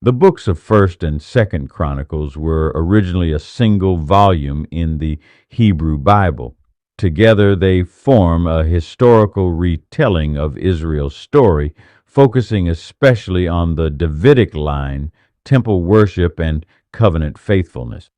The books of 1st and 2nd Chronicles were originally a single volume in the Hebrew Bible. Together, they form a historical retelling of Israel's story, focusing especially on the Davidic line, temple worship, and covenant faithfulness.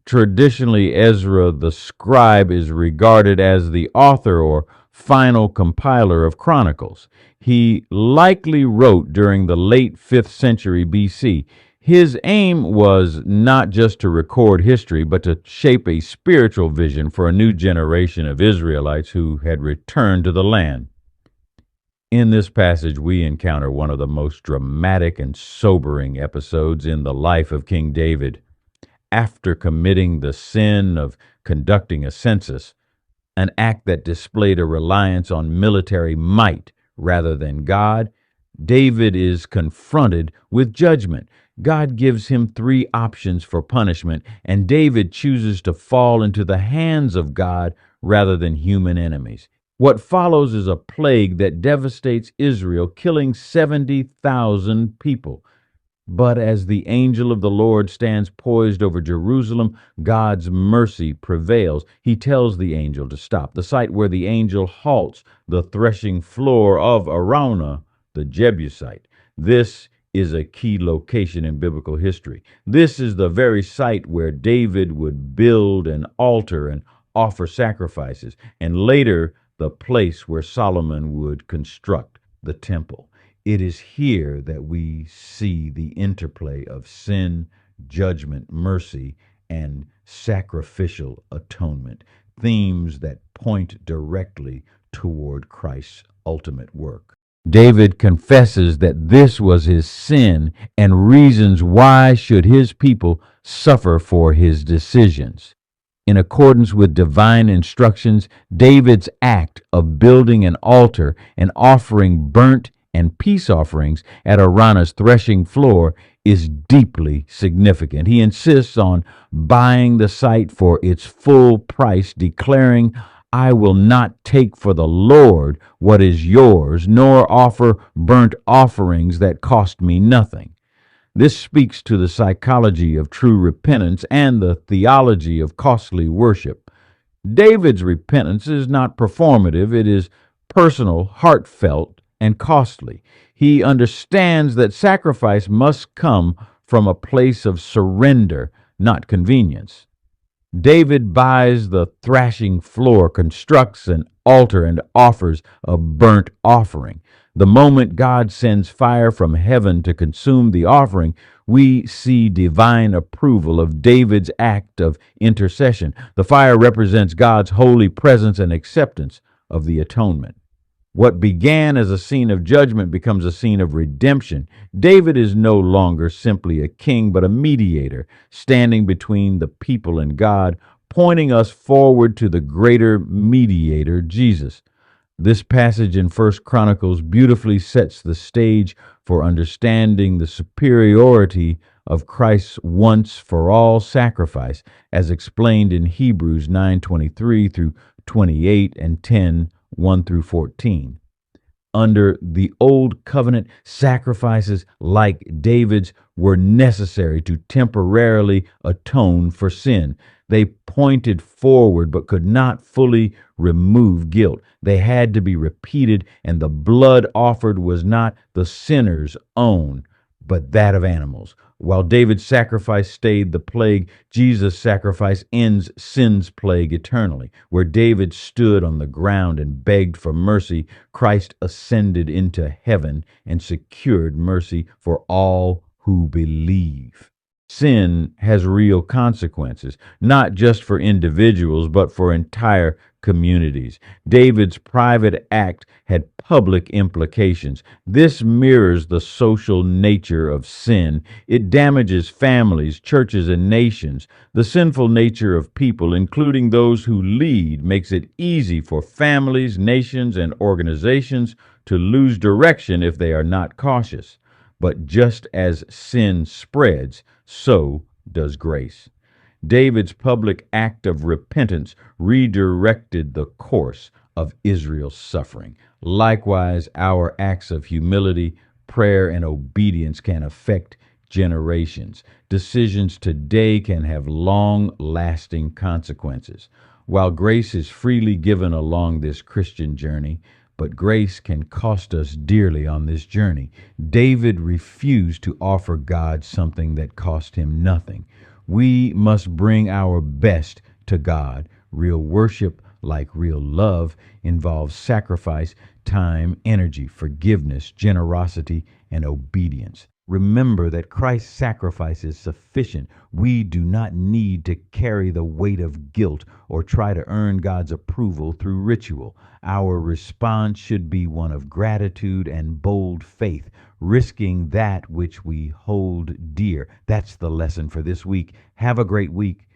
Traditionally, Ezra the scribe is regarded as the author or final compiler of Chronicles. He likely wrote during the late 5th century BC. His aim was not just to record history, but to shape a spiritual vision for a new generation of Israelites who had returned to the land. In this passage, we encounter one of the most dramatic and sobering episodes in the life of King David. After committing the sin of conducting a census, an act that displayed a reliance on military might rather than God, David is confronted with judgment. God gives him three options for punishment, and David chooses to fall into the hands of God rather than human enemies. What follows is a plague that devastates Israel, killing 70,000 people. But as the angel of the Lord stands poised over Jerusalem, God's mercy prevails. He tells the angel to stop. The site where the angel halts the threshing floor of Araunah, the Jebusite. This is a key location in biblical history. This is the very site where David would build an altar and offer sacrifices, and later the place where Solomon would construct the temple. It is here that we see the interplay of sin, judgment, mercy, and sacrificial atonement, themes that point directly toward Christ's ultimate work. David confesses that this was his sin and reasons why should his people suffer for his decisions. In accordance with divine instructions, David's act of building an altar and offering burnt and peace offerings at Araunah's threshing floor is deeply significant. He insists on buying the site for its full price, declaring, "I will not take for the Lord what is yours, nor offer burnt offerings that cost me nothing." This speaks to the psychology of true repentance and the theology of costly worship. David's repentance is not performative, it is personal, heartfelt, and costly. He understands that sacrifice must come from a place of surrender, not convenience. David buys the thrashing floor, constructs an altar, and offers a burnt offering. The moment God sends fire from heaven to consume the offering, we see divine approval of David's act of intercession. The fire represents God's holy presence and acceptance of the atonement. What began as a scene of judgment becomes a scene of redemption. David is no longer simply a king, but a mediator, standing between the people and God, pointing us forward to the greater mediator, Jesus. This passage in 1 Chronicles beautifully sets the stage for understanding the superiority of Christ's once-for-all sacrifice, as explained in Hebrews 9:23 through 28 and 10:1 through 14. Under the Old Covenant, sacrifices like David's were necessary to temporarily atone for sin. They pointed forward but could not fully remove guilt. They had to be repeated, and the blood offered was not the sinner's own, but that of animals. While David's sacrifice stayed the plague, Jesus' sacrifice ends sin's plague eternally. Where David stood on the ground and begged for mercy, Christ ascended into heaven and secured mercy for all who believe. Sin has real consequences, not just for individuals, but for entire communities. David's private act had public implications. This mirrors the social nature of sin. It damages families, churches, and nations. The sinful nature of people, including those who lead, makes it easy for families, nations, and organizations to lose direction if they are not cautious. But just as sin spreads, so does grace. David's public act of repentance redirected the course of Israel's suffering. Likewise, our acts of humility, prayer, and obedience can affect generations. Decisions today can have long lasting consequences. While grace is freely given along this Christian journey, but grace can cost us dearly on this journey. David refused to offer God something that cost him nothing. We must bring our best to God. Real worship, like real love, involves sacrifice, time, energy, forgiveness, generosity, and obedience. Remember that Christ's sacrifice is sufficient. We do not need to carry the weight of guilt or try to earn God's approval through ritual. Our response should be one of gratitude and bold faith, risking that which we hold dear. That's the lesson for this week. Have a great week.